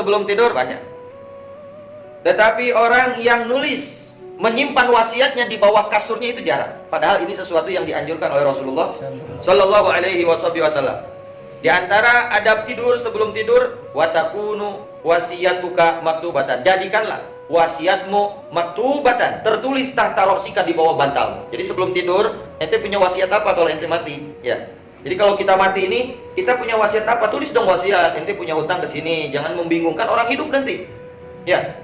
sebelum tidur banyak. Tetapi orang yang nulis, menyimpan wasiatnya di bawah kasurnya itu jarang. Padahal ini sesuatu yang dianjurkan oleh Rasulullah Shallallahu Alaihi Wasallam. Di antara adab tidur sebelum tidur, watakunu wasiyatuka maktubatan. Jadikanlah wasiatmu maktubatan, tertulis tahta roksika, di bawah bantalmu. Jadi sebelum tidur, ente punya wasiat apa kalau ente mati? Ya. Jadi kalau kita mati ini, kita punya wasiat apa? Tulis dong wasiat. Ente punya hutang ke sini, jangan membingungkan orang hidup nanti. Ya.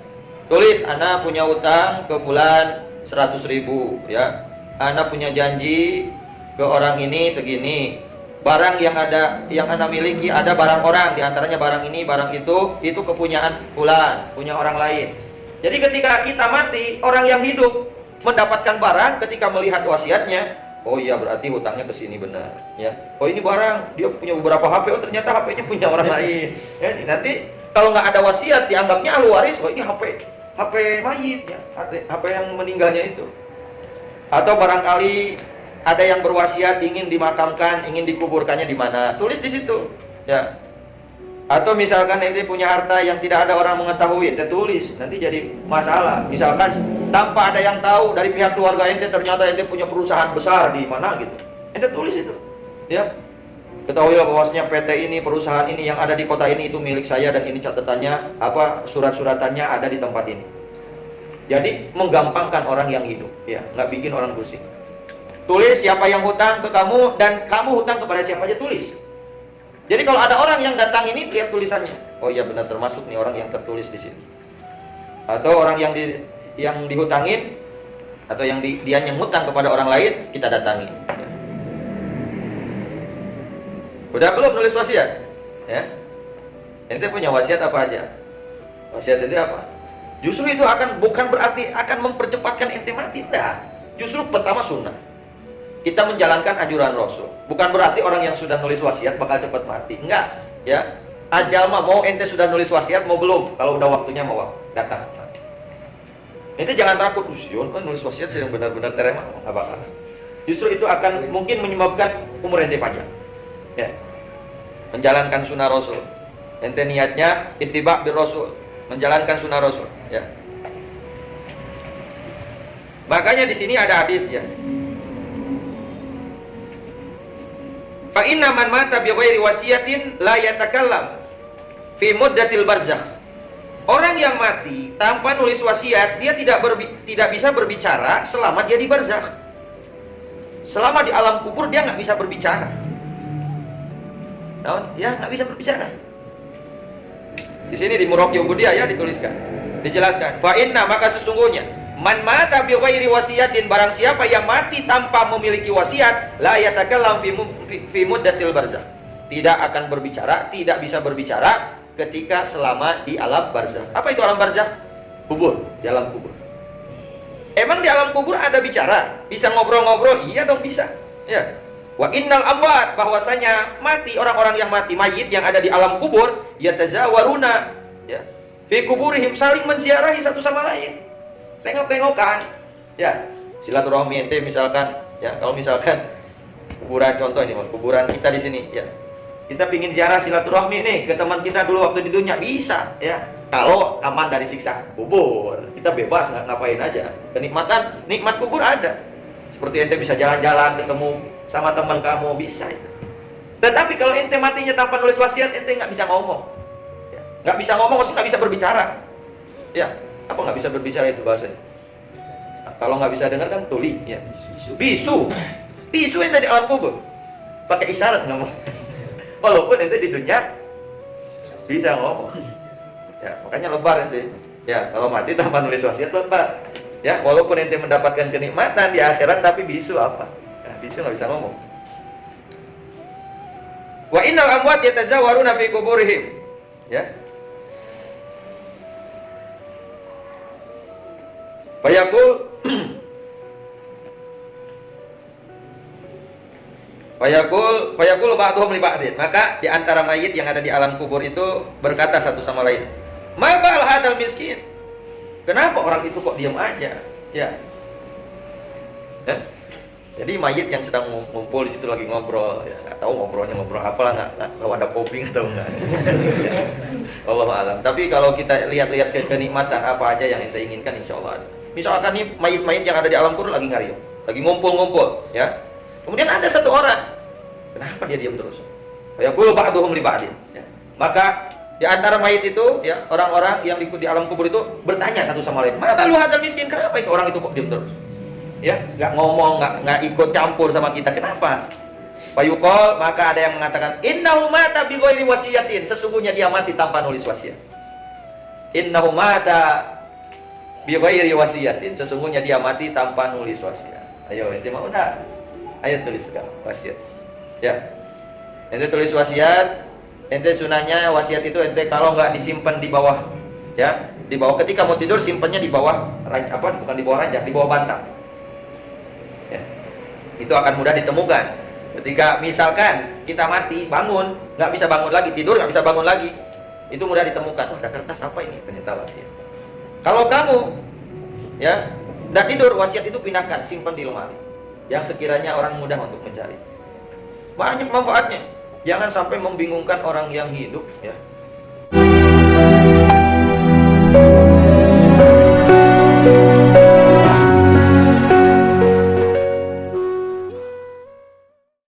Tulis, ana punya hutang ke fulan 100.000, ya. Ana punya janji ke orang ini segini. Barang yang ana miliki, ada barang orang, diantaranya barang ini, barang itu kepunyaan fulan, punya orang lain. Jadi ketika kita mati, orang yang hidup mendapatkan barang ketika melihat wasiatnya, oh iya berarti hutangnya ke sini benar, ya. Oh ini barang, dia punya beberapa HP, oh ternyata HP-nya punya orang lain. Ya, nanti kalau nggak ada wasiat dianggapnya ahli waris, oh ini HP mayit, ya, HP yang meninggalnya itu. Atau barangkali ada yang berwasiat ingin dimakamkan, ingin dikuburkannya di mana, tulis di situ, ya. Atau misalkan ente punya harta yang tidak ada orang mengetahui, ente tulis, nanti jadi masalah. Misalkan tanpa ada yang tahu dari pihak keluarga ente, ternyata ente punya perusahaan besar di mana gitu, ente tulis itu, ya. Ketahuilah bahwasanya PT ini, perusahaan ini yang ada di kota ini itu milik saya, dan ini catatannya apa, surat-suratannya ada di tempat ini. Jadi menggampangkan orang yang hidup, ya, nggak bikin orang pusing. Tulis siapa yang hutang ke kamu, dan kamu hutang kepada siapa aja, tulis. Jadi kalau ada orang yang datang ini, lihat tulisannya. Oh iya benar, termasuk nih orang yang tertulis di sini. Atau orang yang dihutangin, atau yang dia yang hutang kepada orang lain, kita datangi. Ya. Udah belum nulis wasiat? Ya. Ente punya wasiat apa aja? Wasiat itu apa? Justru itu bukan berarti akan mempercepatkan ente mati, enggak. Justru pertama sunnah. Kita menjalankan anjuran Rasul. Bukan berarti orang yang sudah nulis wasiat bakal cepat mati. Enggak, ya. Ajal mah mau ente sudah nulis wasiat mau belum? Kalau udah waktunya mau datang. Ente jangan takut, Sion kan nulis wasiat yang benar-benar terema, enggak bakal. Justru itu akan mungkin menyebabkan umur ente panjang. Ya. Menjalankan sunnah Rasul. Ente niatnya ittiba' bir Rasul, menjalankan sunnah Rasul, ya. Makanya di sini ada hadis, ya. Fa inna man mata bi ghairi wasiyatin la yatakallam fi muddatil barzakh. Orang yang mati tanpa nulis wasiat, dia tidak bisa berbicara selama dia di barzakh. Selama di alam kubur dia nggak bisa berbicara. Ya nggak bisa berbicara. Di sini di Muraqi Ubudiyah ya dituliskan, dijelaskan. Fa inna, maka sesungguhnya man mata bi ghairi wasiyatin, barang siapa yang mati tanpa memiliki wasiat, la yatakallam fi muddatil barzakh, tidak akan berbicara, tidak bisa berbicara ketika selama di alam barzakh. Apa itu alam barzakh? Kubur, di alam kubur. Emang di alam kubur ada bicara? Bisa ngobrol-ngobrol? Iya dong bisa. Ya. Wa innal amwat, bahwasanya mati, orang-orang yang mati, mayit yang ada di alam kubur, yatazawaruna, ya, fi kuburihim, saling menziarahi satu sama lain. Tengok-tengokan, ya, silaturahmi ente misalkan, ya, kalau misalkan kuburan, contoh ini, kuburan kita di sini, ya, kita pingin ziarah silaturahmi nih ke teman kita dulu waktu di dunia, bisa, ya, kalau aman dari siksa kubur, kita bebas ngapain aja, kenikmatan, nikmat kubur ada, seperti ente bisa jalan-jalan, ketemu sama teman kamu, bisa, ya. Tetapi kalau ente matinya tanpa nulis wasiat, ente nggak bisa ngomong, ya. Nggak bisa ngomong, maksudnya nggak bisa berbicara, ya. Apa nggak bisa berbicara itu bahasanya? Nah, kalau nggak bisa dengar kan tuli, ya. Bisu ente di alam kubur, pakai isyarat ngomong. Walaupun ente di dunia bisa ngomong, ya, makanya lebar ente. Ya, kalau mati tanpa nulis wasiat lebar. Ya, walaupun ente mendapatkan kenikmatan di akhirat, tapi bisu apa? Ya, bisu nggak bisa ngomong. Wa innal amwat yatazawaruna fi kuburihim, ya. Fayaqul ba'dhum li ba'din, maka di antara mayit yang ada di alam kubur itu berkata satu sama lain, ma bal hadzal miskin, kenapa orang itu kok diam aja, ya. Jadi mayit yang sedang ngumpul di situ lagi ngobrol, ya nggak tahu ngobrolnya ngobrol apa lah, nggak tahu ada koping atau enggak. Wallahu alam. Tapi kalau kita lihat-lihat kenikmatan apa aja yang kita inginkan, insya Allah ada. Misalkan nih mayit-mayit yang ada di alam kubur lagi ngariung, lagi ngumpul-ngumpul, ya. Kemudian ada satu orang, kenapa dia diam terus? Ya qul ba'duhum li ba'din. Ya. Maka di antara mayit itu, ya, orang-orang yang ikut di alam kubur itu bertanya satu sama lain, "Ma balu hadzal miskin? Kenapa itu orang itu kok diam terus?" Ya, nggak ngomong, nggak ikut campur sama kita. Kenapa? Fayuqal, maka ada yang mengatakan, "Innahu mata bi ghairi wasiyatin." Sesungguhnya dia mati tanpa nulis wasiat. Innahu mata bi ghairi wasiyatin. Sesungguhnya dia mati tanpa nulis wasiat. Ayo, ente mau enggak? Ayo tulis sekarang wasiat. Ya. Ente tulis wasiat. Ente sunahnya wasiat itu ente kalau nggak disimpan di bawah, ya, di bawah, ketika mau tidur simpannya di bawah bukan di bawah ranjang, di bawah bantal. Ya. Itu akan mudah ditemukan. Ketika misalkan kita mati, bangun, nggak bisa bangun lagi, tidur nggak bisa bangun lagi, itu mudah ditemukan. Oh, ada kertas apa ini? Ternyata wasiat. Kalau kamu, ya, nggak tidur, wasiat itu pindahkan, simpan di lemari, yang sekiranya orang mudah untuk mencari. Banyak manfaatnya. Jangan sampai membingungkan orang yang hidup, ya.